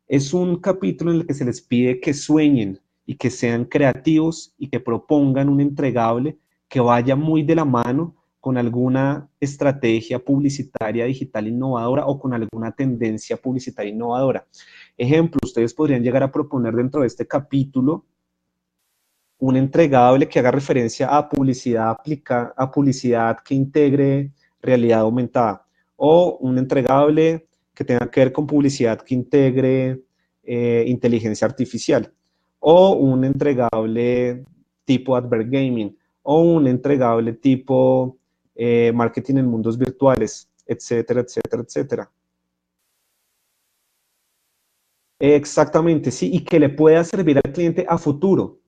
Es un capítulo en el que se les pide que sueñen y que sean creativos y que propongan un entregable que vaya muy de la mano con alguna estrategia publicitaria digital innovadora o con alguna tendencia publicitaria innovadora. Ejemplo, ustedes podrían llegar a proponer dentro de este capítulo un entregable que haga referencia a publicidad, a publicidad que integre realidad aumentada, o un entregable que tenga que ver con publicidad que integre inteligencia artificial, o un entregable tipo Advert Gaming, o un entregable tipo marketing en mundos virtuales, etcétera, etcétera, etcétera. Exactamente, sí, y que le pueda servir al cliente a futuro.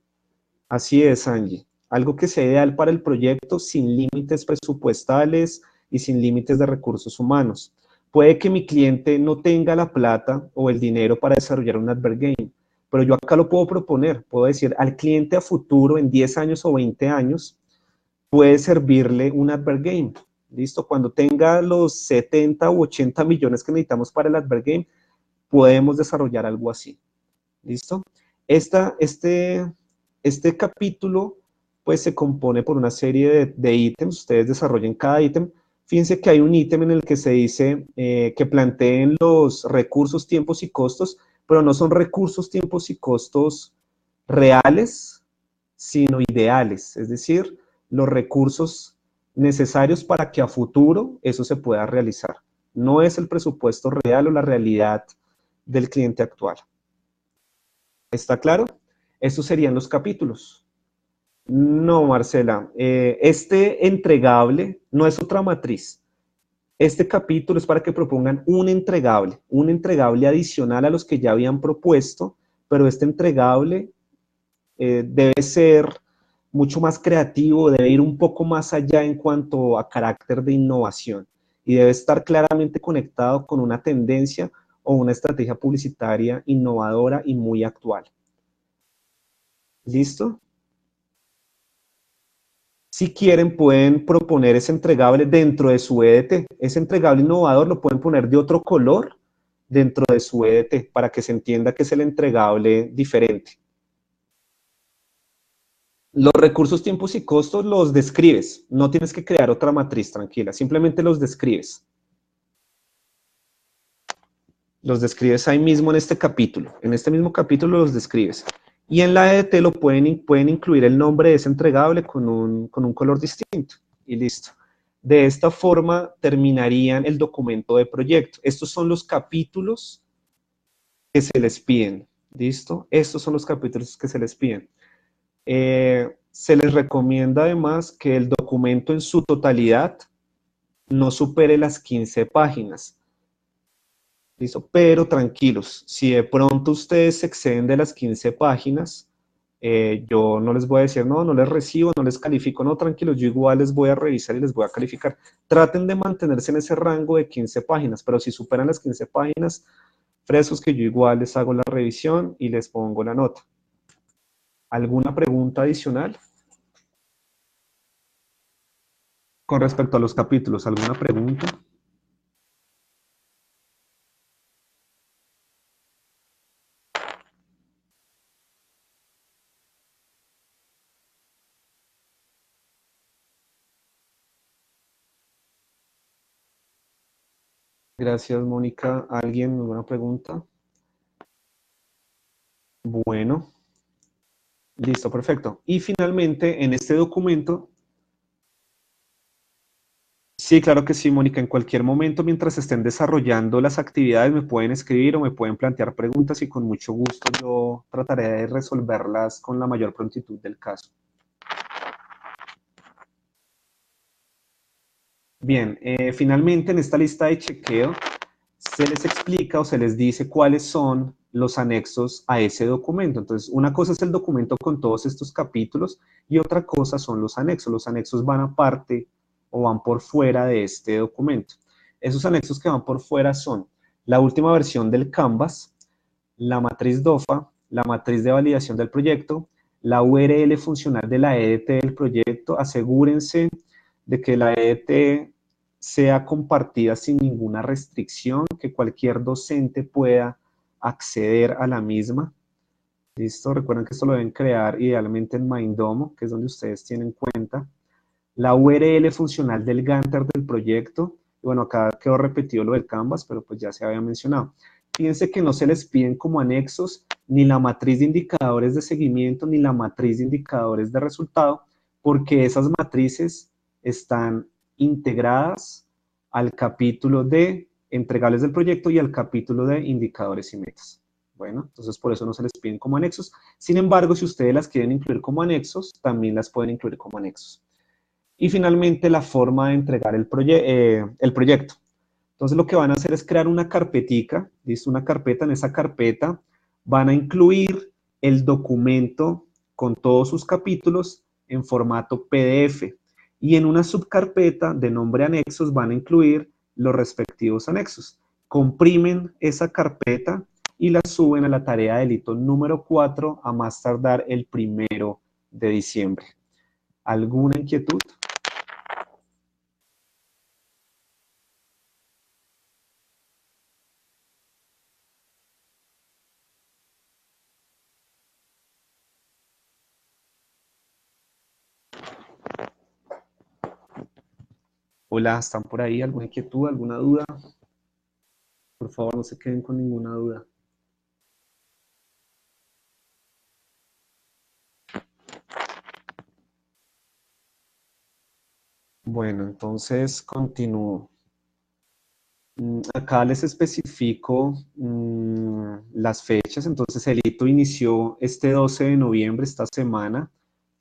Así es, Angie. Algo que sea ideal para el proyecto sin límites presupuestales y sin límites de recursos humanos. Puede que mi cliente no tenga la plata o el dinero para desarrollar un Advert Game, pero yo acá lo puedo proponer. Puedo decir al cliente a futuro, en 10 años o 20 años, puede servirle un Advert Game. ¿Listo? Cuando tenga los 70 u 80 millones que necesitamos para el Advert Game, podemos desarrollar algo así. ¿Listo? Este capítulo pues se compone por una serie de ítems, ustedes desarrollen cada ítem. Fíjense que hay un ítem en el que se dice que planteen los recursos, tiempos y costos, pero no son recursos, tiempos y costos reales, sino ideales, es decir, los recursos necesarios para que a futuro eso se pueda realizar. No es el presupuesto real o la realidad del cliente actual. ¿Está claro? Estos serían los capítulos. No, Marcela, este entregable no es otra matriz. Este capítulo es para que propongan un entregable adicional a los que ya habían propuesto, pero este entregable debe ser mucho más creativo, debe ir un poco más allá en cuanto a carácter de innovación y debe estar claramente conectado con una tendencia o una estrategia publicitaria innovadora y muy actual. ¿Listo? Si quieren, pueden proponer ese entregable dentro de su EDT. Ese entregable innovador lo pueden poner de otro color dentro de su EDT para que se entienda que es el entregable diferente. Los recursos, tiempos y costos los describes. No tienes que crear otra matriz, tranquila. Simplemente los describes. Los describes ahí mismo en este capítulo. En este mismo capítulo los describes. Y en la EDT lo pueden incluir el nombre de ese entregable con un color distinto. Y listo. De esta forma terminarían el documento de proyecto. Estos son los capítulos que se les piden. ¿Listo? Estos son los capítulos que se les piden. Se les recomienda además que el documento en su totalidad no supere las 15 páginas. ¿Listo? Pero tranquilos, si de pronto ustedes se exceden de las 15 páginas, yo no les voy a decir, no, no les recibo, no les califico, no, tranquilos, yo igual les voy a revisar y les voy a calificar. Traten de mantenerse en ese rango de 15 páginas, pero si superan las 15 páginas, frescos que yo igual les hago la revisión y les pongo la nota. ¿Alguna pregunta adicional? Con respecto a los capítulos, ¿alguna pregunta? Gracias, Mónica. ¿Alguien? ¿Alguna pregunta? Bueno, listo, perfecto. Y finalmente, en este documento, sí, claro que sí, Mónica, en cualquier momento, mientras estén desarrollando las actividades, me pueden escribir o me pueden plantear preguntas y con mucho gusto yo trataré de resolverlas con la mayor prontitud del caso. Bien, finalmente en esta lista de chequeo se les explica o se les dice cuáles son los anexos a ese documento. Entonces, una cosa es el documento con todos estos capítulos y otra cosa son los anexos. Los anexos van aparte o van por fuera de este documento. Esos anexos que van por fuera son la última versión del Canvas, la matriz DOFA, la matriz de validación del proyecto, la URL funcional de la EDT del proyecto. Asegúrense de que la EDT sea compartida sin ninguna restricción, que cualquier docente pueda acceder a la misma. ¿Listo? Recuerden que esto lo deben crear idealmente en Mindomo, que es donde ustedes tienen cuenta. La URL funcional del Gantt del proyecto. Y bueno, acá quedó repetido lo del Canvas, pero pues ya se había mencionado. Fíjense que no se les piden como anexos ni la matriz de indicadores de seguimiento, ni la matriz de indicadores de resultado, porque esas matrices están integradas al capítulo de entregables del proyecto y al capítulo de indicadores y metas. Bueno, entonces por eso no se les piden como anexos. Sin embargo, si ustedes las quieren incluir como anexos, también las pueden incluir como anexos. Y finalmente, la forma de entregar el proyecto. Entonces, lo que van a hacer es crear una carpetica, ¿listo? Una carpeta. En esa carpeta van a incluir el documento con todos sus capítulos en formato PDF. Y en una subcarpeta de nombre anexos van a incluir los respectivos anexos. Comprimen esa carpeta y la suben a la tarea del hito número 4 a más tardar el 1 de diciembre. ¿Alguna inquietud? Hola, ¿están por ahí? ¿Alguna inquietud? ¿Alguna duda? Por favor, no se queden con ninguna duda. Bueno, entonces continúo. Acá les especifico las fechas. Entonces el hito inició este 12 de noviembre, esta semana.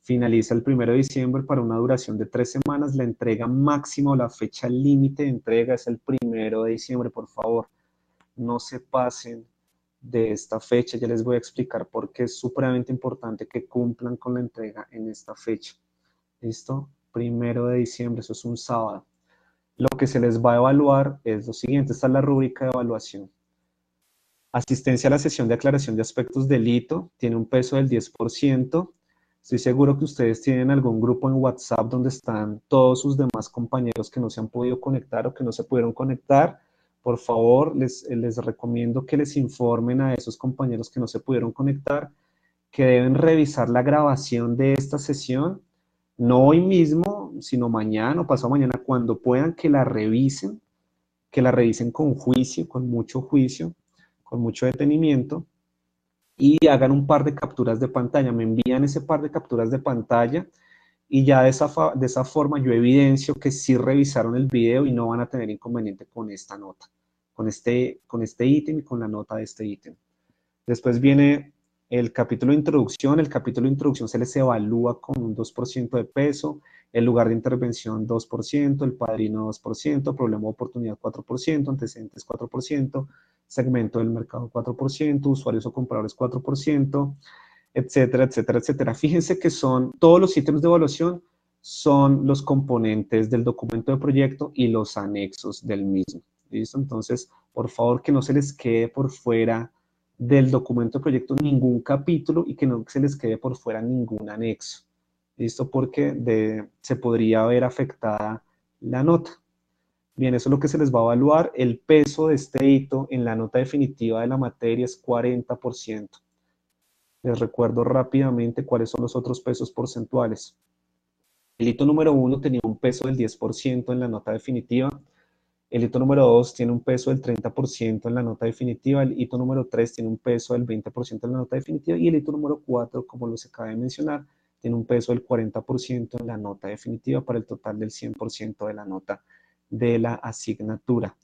Finaliza el 1 de diciembre para una duración de 3 semanas. La entrega máxima o la fecha límite de entrega es el 1 de diciembre. Por favor, no se pasen de esta fecha. Ya les voy a explicar por qué es supremamente importante que cumplan con la entrega en esta fecha. ¿Listo? 1 de diciembre, eso es un sábado. Lo que se les va a evaluar es lo siguiente. Esta es la rúbrica de evaluación. Asistencia a la sesión de aclaración de aspectos del hito tiene un peso del 10%. Estoy seguro que ustedes tienen algún grupo en WhatsApp donde están todos sus demás compañeros que no se han podido conectar o que no se pudieron conectar. Por favor, les recomiendo que les informen a esos compañeros que no se pudieron conectar que deben revisar la grabación de esta sesión, no hoy mismo, sino mañana o pasado mañana, cuando puedan, que la revisen con juicio, con mucho detenimiento, y hagan un par de capturas de pantalla. Me envían ese par de capturas de pantalla y ya de esa forma yo evidencio que sí revisaron el video y no van a tener inconveniente con esta nota, con este ítem y con la nota de este ítem. Después viene el capítulo de introducción. El capítulo de introducción se les evalúa con un 2% de peso, el lugar de intervención 2%, el padrino 2%, problema de oportunidad 4%, antecedentes 4%, segmento del mercado 4%, usuarios o compradores 4%, etcétera, etcétera, etcétera. Fíjense que son todos los ítems de evaluación, son los componentes del documento de proyecto y los anexos del mismo. ¿Listo? Entonces, por favor, que no se les quede por fuera del documento de proyecto ningún capítulo y que no se les quede por fuera ningún anexo. ¿Listo? Porque se podría ver afectada la nota. Bien, eso es lo que se les va a evaluar. El peso de este hito en la nota definitiva de la materia es 40%. Les recuerdo rápidamente cuáles son los otros pesos porcentuales. El hito número 1 tenía un peso del 10% en la nota definitiva. El hito número 2 tiene un peso del 30% en la nota definitiva. El hito número 3 tiene un peso del 20% en la nota definitiva. Y el hito número 4, como los acabé de mencionar, tiene un peso del 40% en la nota definitiva para el total del 100% de la nota de la asignatura.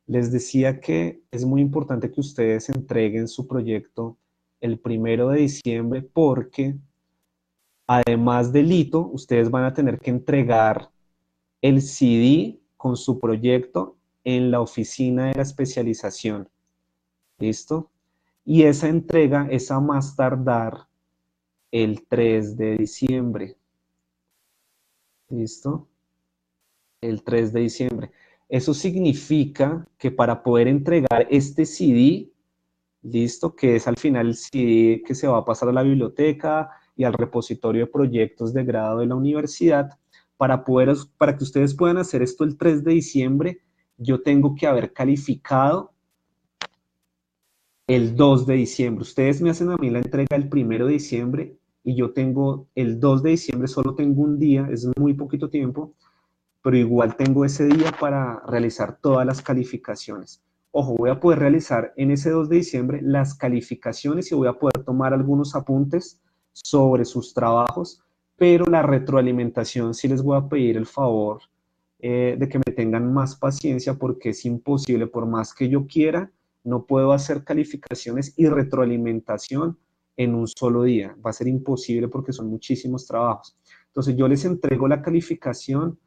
Les decía que es muy importante que ustedes entreguen su proyecto el 1 de diciembre porque además del hito, ustedes van a tener que entregar el CD con su proyecto en la oficina de la especialización. ¿Listo? Y esa entrega es a más tardar el 3 de diciembre. ¿Listo? El 3 de diciembre. Eso significa que para poder entregar este CD, listo, que es al final el CD que se va a pasar a la biblioteca y al repositorio de proyectos de grado de la universidad, para que ustedes puedan hacer esto el 3 de diciembre, yo tengo que haber calificado el 2 de diciembre. Ustedes me hacen a mí la entrega el 1 de diciembre y yo tengo el 2 de diciembre, solo tengo un día, es muy poquito tiempo, pero igual tengo ese día para realizar todas las calificaciones. ojo, voy a poder realizar en ese 2 de diciembre las calificaciones y voy a poder tomar algunos apuntes sobre sus trabajos, pero la retroalimentación sí les voy a pedir el favor de que me tengan más paciencia porque es imposible, por más que yo quiera, no puedo hacer calificaciones y retroalimentación en un solo día. Va a ser imposible porque son muchísimos trabajos. Entonces yo les entrego la calificación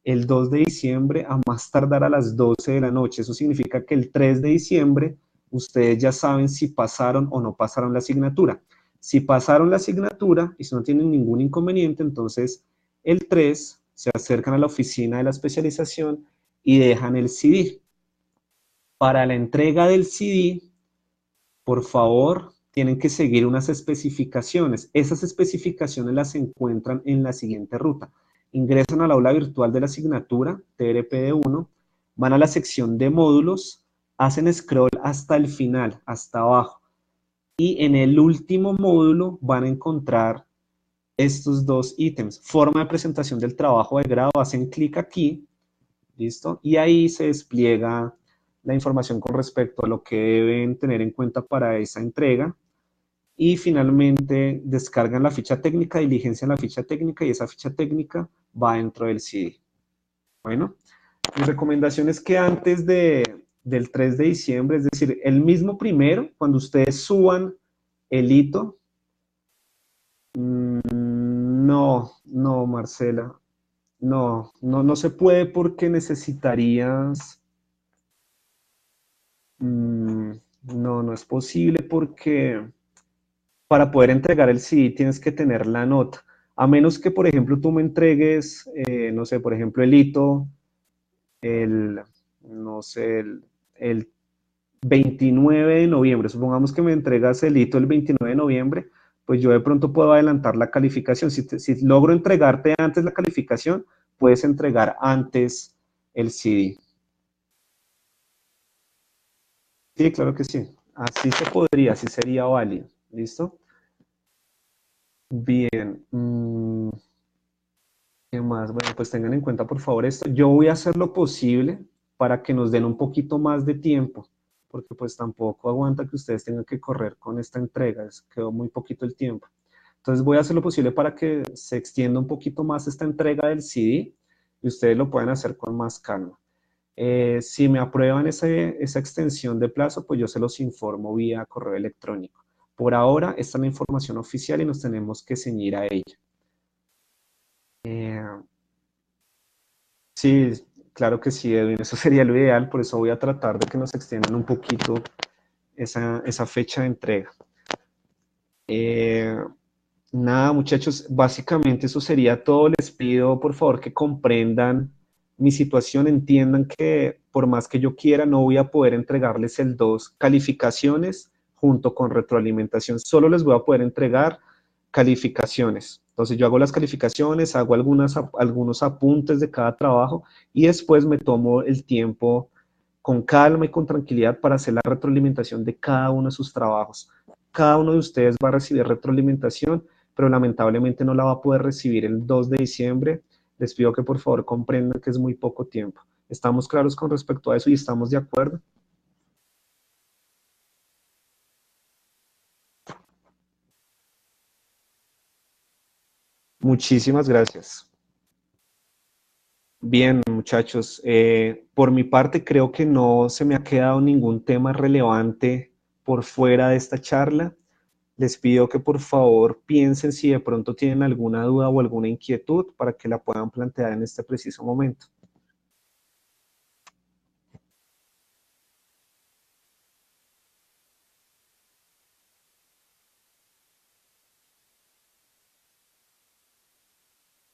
el 2 de diciembre a más tardar a las 12 de la noche. Eso significa que el 3 de diciembre ustedes ya saben si pasaron o no pasaron la asignatura. Si pasaron la asignatura y si no tienen ningún inconveniente, entonces el 3 se acercan a la oficina de la especialización y dejan el CD. Para la entrega del CD, por favor, tienen que seguir unas especificaciones. Esas especificaciones las encuentran en la siguiente ruta. Ingresan al aula virtual de la asignatura, TRPD1, van a la sección de módulos, hacen scroll hasta el final, hasta abajo. Y en el último módulo van a encontrar estos dos ítems. Forma de presentación del trabajo de grado, hacen clic aquí, ¿listo? Y ahí se despliega la información con respecto a lo que deben tener en cuenta para esa entrega. Y finalmente descargan la ficha técnica, diligencian la ficha técnica y esa ficha técnica va dentro del CD. Bueno, mi recomendación es que antes del 3 de diciembre, es decir, el mismo primero, cuando ustedes suban el hito, no, Marcela, no se puede porque necesitarías, no es posible porque para poder entregar el CD tienes que tener la nota. A menos que, por ejemplo, tú me entregues, no sé, por ejemplo, el hito, el, no sé, el 29 de noviembre. Supongamos que me entregas el hito el 29 de noviembre, pues yo de pronto puedo adelantar la calificación. Si logro entregarte antes la calificación, puedes entregar antes el CD. Sí, claro que sí. Así se podría, así sería válido. ¿Listo? Bien. ¿Qué más? Bueno, pues tengan en cuenta por favor esto. Yo voy a hacer lo posible para que nos den un poquito más de tiempo, porque pues tampoco aguanta que ustedes tengan que correr con esta entrega, quedó muy poquito el tiempo. Entonces voy a hacer lo posible para que se extienda un poquito más esta entrega del CD y ustedes lo puedan hacer con más calma. Si me aprueban esa extensión de plazo, pues yo se los informo vía correo electrónico. Por ahora, esta es la información oficial y nos tenemos que ceñir a ella. Sí, claro que sí, Edwin, eso sería lo ideal, por eso voy a tratar de que nos extiendan un poquito esa fecha de entrega. Eh, Nada, muchachos, básicamente eso sería todo. Les pido, por favor, que comprendan mi situación, entiendan que por más que yo quiera, no voy a poder entregarles el 2 calificaciones junto con retroalimentación. Solo les voy a poder entregar calificaciones. Entonces yo hago las calificaciones, hago algunos apuntes de cada trabajo y después me tomo el tiempo con calma y con tranquilidad para hacer la retroalimentación de cada uno de sus trabajos. Cada uno de ustedes va a recibir retroalimentación, pero lamentablemente no la va a poder recibir el 2 de diciembre. Les pido que por favor comprendan que es muy poco tiempo. ¿Estamos claros con respecto a eso y estamos de acuerdo? Muchísimas gracias. Bien, muchachos, por mi parte creo que no se me ha quedado ningún tema relevante por fuera de esta charla. Les pido que por favor piensen si de pronto tienen alguna duda o alguna inquietud para que la puedan plantear en este preciso momento.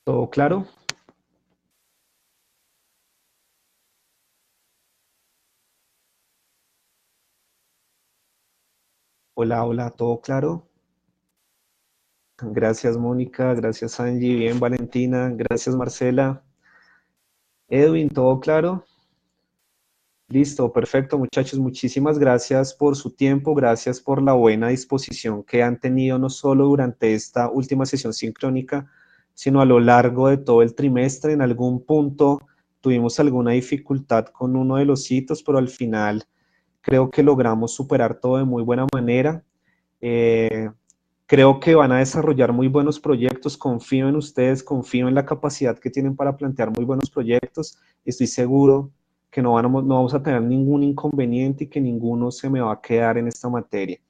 ¿Todo claro? Hola, hola, ¿todo claro? Gracias, Mónica, gracias, Angie, bien, Valentina, gracias, Marcela. Edwin, ¿todo claro? Listo, perfecto, muchachos. Muchísimas gracias por su tiempo, gracias por la buena disposición que han tenido no solo durante esta última sesión sincrónica, sino a lo largo de todo el trimestre. En algún punto tuvimos alguna dificultad con uno de los hitos, pero al final Creo que logramos superar todo de muy buena manera. Creo que van a desarrollar muy buenos proyectos. Confío en ustedes, confío en la capacidad que tienen para plantear muy buenos proyectos. Estoy seguro que no vamos a tener ningún inconveniente y que ninguno se me va a quedar en esta materia.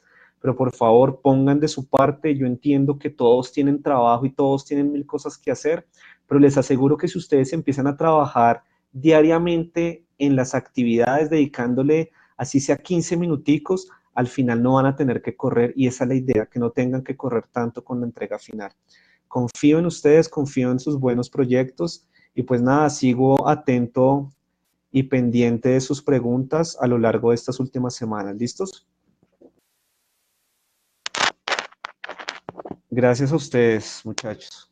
Pero por favor, pongan de su parte. Yo entiendo que todos tienen trabajo y todos tienen mil cosas que hacer, pero les aseguro que si ustedes empiezan a trabajar diariamente en las actividades, dedicándole así sea 15 minuticos, al final no van a tener que correr y esa es la idea, que no tengan que correr tanto con la entrega final. Confío en ustedes, confío en sus buenos proyectos y pues nada, sigo atento y pendiente de sus preguntas a lo largo de estas últimas semanas. ¿Listos? Gracias a ustedes, muchachos.